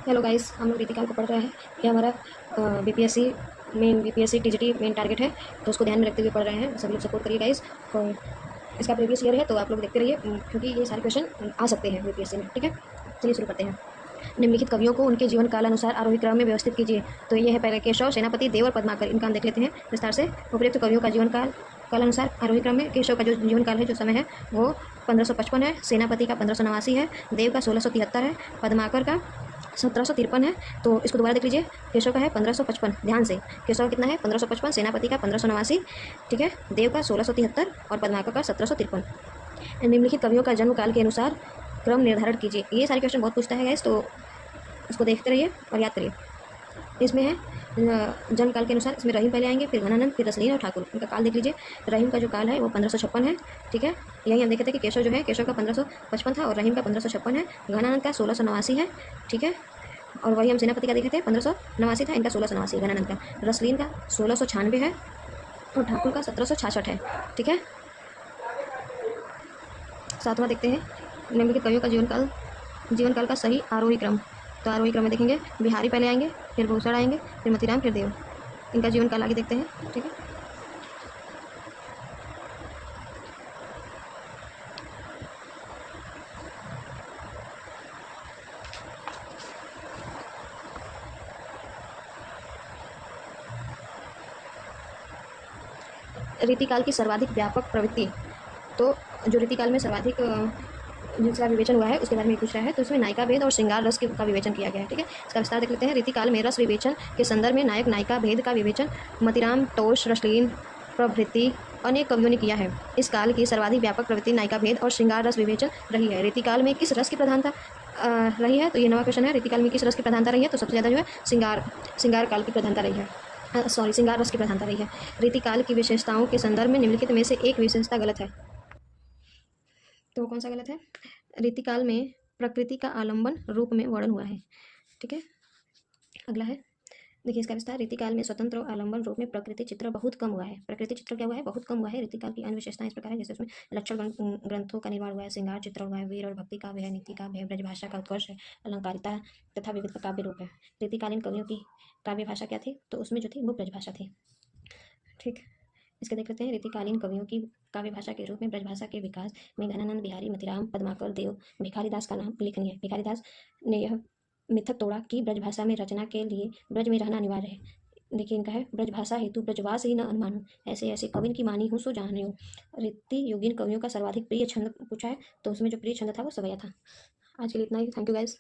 Hello guys, हम लोग रीतिकाल को पढ़ रहे हैं। ये हमारा BPSC BPSC TGT main target है, तो उसको ध्यान में रखते हुए पढ़ रहे हैं। सभी लोग सपोर्ट करिए गाइस। और इसका प्रीवियस ईयर है तो आप लोग देखते रहिए, क्योंकि ये सारे क्वेश्चन आ सकते हैं बीपीएससी में। ठीक है, चलिए शुरू करते हैं। निम्नलिखित कवियों को उनके जीवन काल अनुसार आरोही क्रम में व्यवस्थित कीजिए। तो ये है पहले केशव, सेनापति, देव और पद्माकर। इनका हम देख लेते हैं विस्तार से। उपयुक्त कवियों का जीवन काल अनुसार आरोही क्रम में केशव का जो जीवन काल है, जो समय है, वो 1555 है। सेनापति का 1589 है। देव का 1673 है। पद्माकर का 1753 है। तो इसको दोबारा देख लीजिए। केशव का है 1555, ध्यान से। केशव कितना है? 1555। सेनापति का 1589, ठीक है। देव का 1673 और पद्माकर का 1753। निम्नलिखित कवियों का जन्म काल के अनुसार क्रम निर्धारण कीजिए। ये सारे क्वेश्चन बहुत पूछता है गाइस, तो उसको देखते रहिए और याद करिए। इसमें है जन्म काल के अनुसार, इसमें रहीम पहले आएंगे, फिर घनानंद, फिर रसलीन और ठाकुर। इनका काल देख लीजिए। रहीम का जो काल है वो 1556 है, ठीक है। यही हम देखते थे कि केशव जो है, केशव का 1555 था और रहीम का 1556 है। घनानंद का 1689 है, ठीक है। और वही हम सेनापति का देखे थे, 1589 था, इनका 1689 घनानंद का। रसलीन का 1696 है और ठाकुर का 1766 है, ठीक है। सातवां देखते हैं, निम्नलिखित कवियों का जीवन काल का सही आरोही क्रम। तो आरोही क्रम में देखेंगे, बिहारी पहले आएंगे, फिर भूषण आएंगे, फिर मतीराम, फिर देव। इनका जीवन काल आगे देखते हैं, ठीक है। रीतिकाल की सर्वाधिक व्यापक प्रवृत्ति। तो जो रीतिकाल में सर्वाधिक जिसका विवेचन हुआ है उसके बारे में पूछ रहा है। तो इसमें नायिका भेद और श्रृंगार रस का विवेचन किया गया है, ठीक है। इसका विस्तार देख लेते हैं। रीतिकाल में रस विवेचन के संदर्भ में नायक नायिका भेद का विवेचन मतीराम, तोष, रसलीन प्रभृति अनेक कवियों ने किया है। इस काल की सर्वाधिक व्यापक प्रवृत्ति नायिका भेद और श्रृंगार रस विवेचन रही है। रीतिकाल में किस रस की प्रधानता रही है? तो ये नवा क्वेश्चन है। रीतिकाल में किस रस की प्रधानता रही है? तो सबसे ज़्यादा जो है श्रृंगार काल की प्रधानता रही है। श्रृंगार रस की प्रधानता रही है। रीतिकाल की विशेषताओं के संदर्भ में निम्नलिखित में से एक विशेषता गलत है। तो कौन सा गलत है? रीतिकाल में प्रकृति का आलंबन रूप में वर्णन हुआ है, ठीक है। अगला है, देखिए इसका विस्तार। रीतिकाल में स्वतंत्र और आलंबन रूप में प्रकृति चित्र बहुत कम हुआ है। प्रकृति चित्र क्या हुआ है? बहुत कम हुआ है। रीतिकाल की अन्य विशेषताएं इस प्रकार है, जैसे उसमें लक्षण ग्रंथों का निर्माण हुआ है, श्रृंगार चित्र हुआ है, वीर और भक्ति काव्य है, नीति काव्य है, ब्रजभाषा का उत्कर्ष है, अलंकारिता तथा विविध काव्य रूप है। रीतिकालीन कवियों की काव्य भाषा क्या थी? तो उसमें जो थी वो ब्रजभाषा थी, ठीक। इसके देख लेते हैं। रीतिकालीन कवियों की काव्य भाषा के रूप में ब्रजभाषा के विकास में घनानंद, बिहारी, मतीराम, पद्माकर, देव, भिखारीदास का नाम उल्लेखनीय है। भिखारीदास ने यह मिथक तोड़ा कि ब्रजभाषा में रचना के लिए ब्रज में रहना अनिवार्य है। देखिए इनका है, ब्रजभाषा हेतु ब्रजवास ही न अनुमानूं, ऐसे ऐसे कविन की मानी हूँ सो जाने हो। रीति योगिन कवियों का सर्वाधिक प्रिय छंद पूछा है, तो उसमें जो प्रिय छंद था वो सवैया था। आज के लिए इतना ही। Thank you guys.